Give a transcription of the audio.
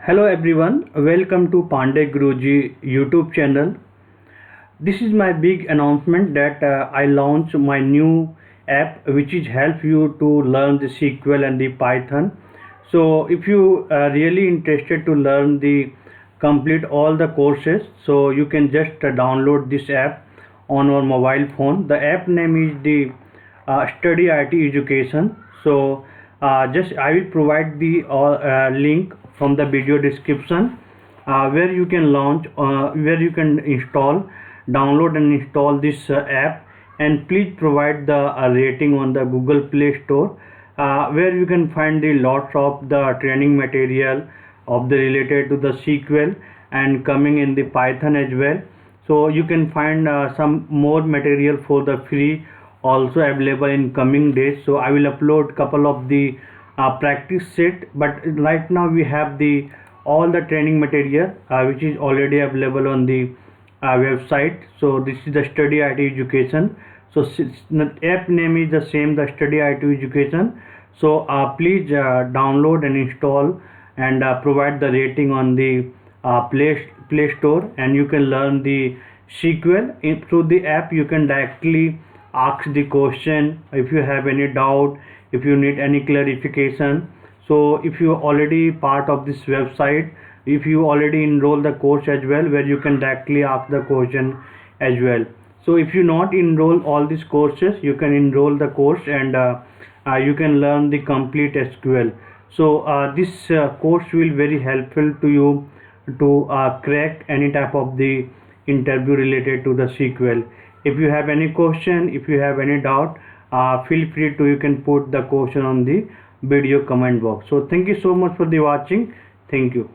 Hello everyone, welcome to PandeyGuruji YouTube channel. This is my big announcement that I launched my new app which is help you to learn the SQL and the Python. So if you are really interested to learn the complete all the courses, so you can just download this app on your mobile phone. The app name is the StudyIT Education. So just I will provide the link from the video description where you can where you can download and install this app, and please provide the rating on the Google Play Store where you can find the lots of the training material of the related to the SQL and coming in the Python as well. So you can find some more material for the free also available in coming days. So I will upload couple of the practice set, but right now we have the all the training material which is already available on the website. So this is the StudyIT Education. So the app name is the same, the StudyIT Education. So please download and install and provide the rating on the Play Store, and you can learn the SQL. Through the app you can directly ask the question if you have any doubt, if you need any clarification. So if you already part of this website, if you already enroll the course as well, where you can directly ask the question as well. So if you not enroll all these courses, you can enroll the course and you can learn the complete SQL. So this course will very helpful to you to crack any type of the interview related to the SQL. If you have any question, if you have any doubt, feel free to you can put the question on the video comment box. So thank you so much for the watching. Thank you.